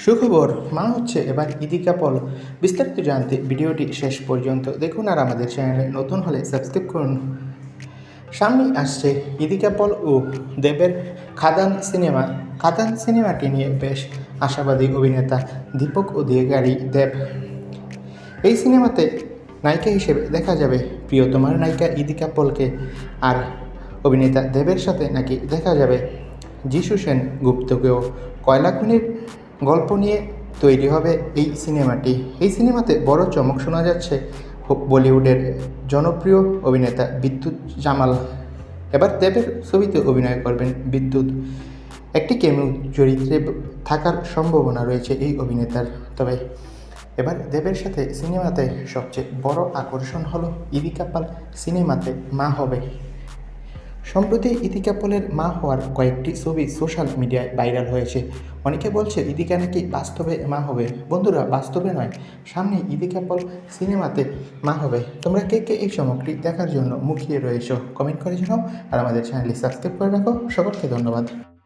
সুখবর, মা হচ্ছে এবার ইদিকা পল। বিস্তারিত জানতে ভিডিওটি শেষ পর্যন্ত দেখুন আর আমাদের চ্যানেলে নতুন হলে সাবস্ক্রাইব করুন। সামনেই আসছে ইদিকা পল ও দেবের খাদান সিনেমা। খাদান সিনেমাটি নিয়ে বেশ আশাবাদী অভিনেতা দীপক অধিকারী দেব। এই সিনেমাতে নায়িকা হিসেবে দেখা যাবে প্রিয়তমার নায়িকা ইদিকা পলকে, আর অভিনেতা দেবের সাথে নাকি দেখা যাবে যিশু সেন গুপ্তকেও। কয়লা খনির গল্প নিয়ে তৈরি হবে এই সিনেমাটি। এই সিনেমাতে বড় চমক শোনা যাচ্ছে বলিউডের জনপ্রিয় অভিনেতা বিদ্যুৎ জামাল। এবার দেবের ছবিতে অভিনয় করবেন বিদ্যুৎ। একটি কেমিও চরিত্রে থাকার সম্ভাবনা রয়েছে এই অভিনেতার। তবে এবার দেবের সাথে সিনেমাতে সবচেয়ে বড় আকর্ষণ হলো ইদিকা পাল সিনেমাতে মা হবে। সম্প্রতি ইদিকা পলের মা হওয়ার কয়েকটি ছবি সোশ্যাল মিডিয়ায় ভাইরাল হয়েছে। অনেকে বলছে ইদিকা নাকি বাস্তবে মা হবে। বন্ধুরা, বাস্তবে নয়, সামনে ইদিকা পল সিনেমাতে মা হবে। তোমরা কে কে এই চমকটি দেখার জন্য মুখিয়ে রয়েছো কমেন্ট করে জানাও আর আমাদের চ্যানেলটি সাবস্ক্রাইব করে রাখো। সকলকে ধন্যবাদ।